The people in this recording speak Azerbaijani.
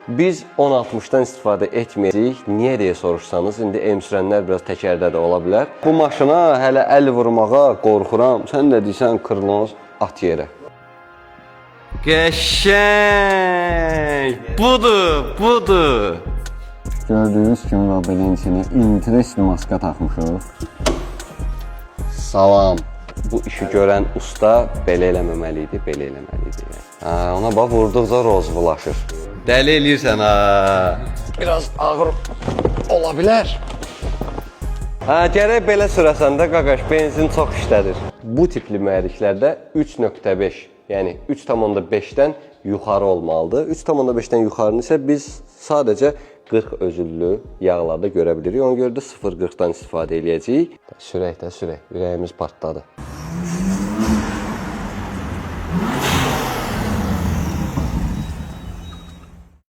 Biz 1060-dan istifadə etməyəcəyik. Niyə deyə soruşsanız, indi M sürənlər biraz təkərdə də ola bilər. Bu maşına hələ əl vurmağa qorxuram. Sən də deyirsən kırnoz at yerə. Qəşəng! Budur! Gördüyünüz kimi belə içinə interest maska taxmışıq. Salam. Bu işi görən usta belə eləməməli idi, belə eləməli idi. Ona bax, vurduqca rozvulaşır. Dəli eləyirsən, biraz ağır ola bilər. Gərək belə sürəsən də, qaqaş, benzin çox işlədir. Bu tipli mühərriklərdə 3.5, yəni 3.5-dən yuxarı olmalıdır. 3.5-dən yuxarını isə biz sadəcə 40 özüllü yağlarda görə bilirik. Ona görə də 0.40-dan istifadə eləyəcəyik. Sürək, ürəyimiz partladı.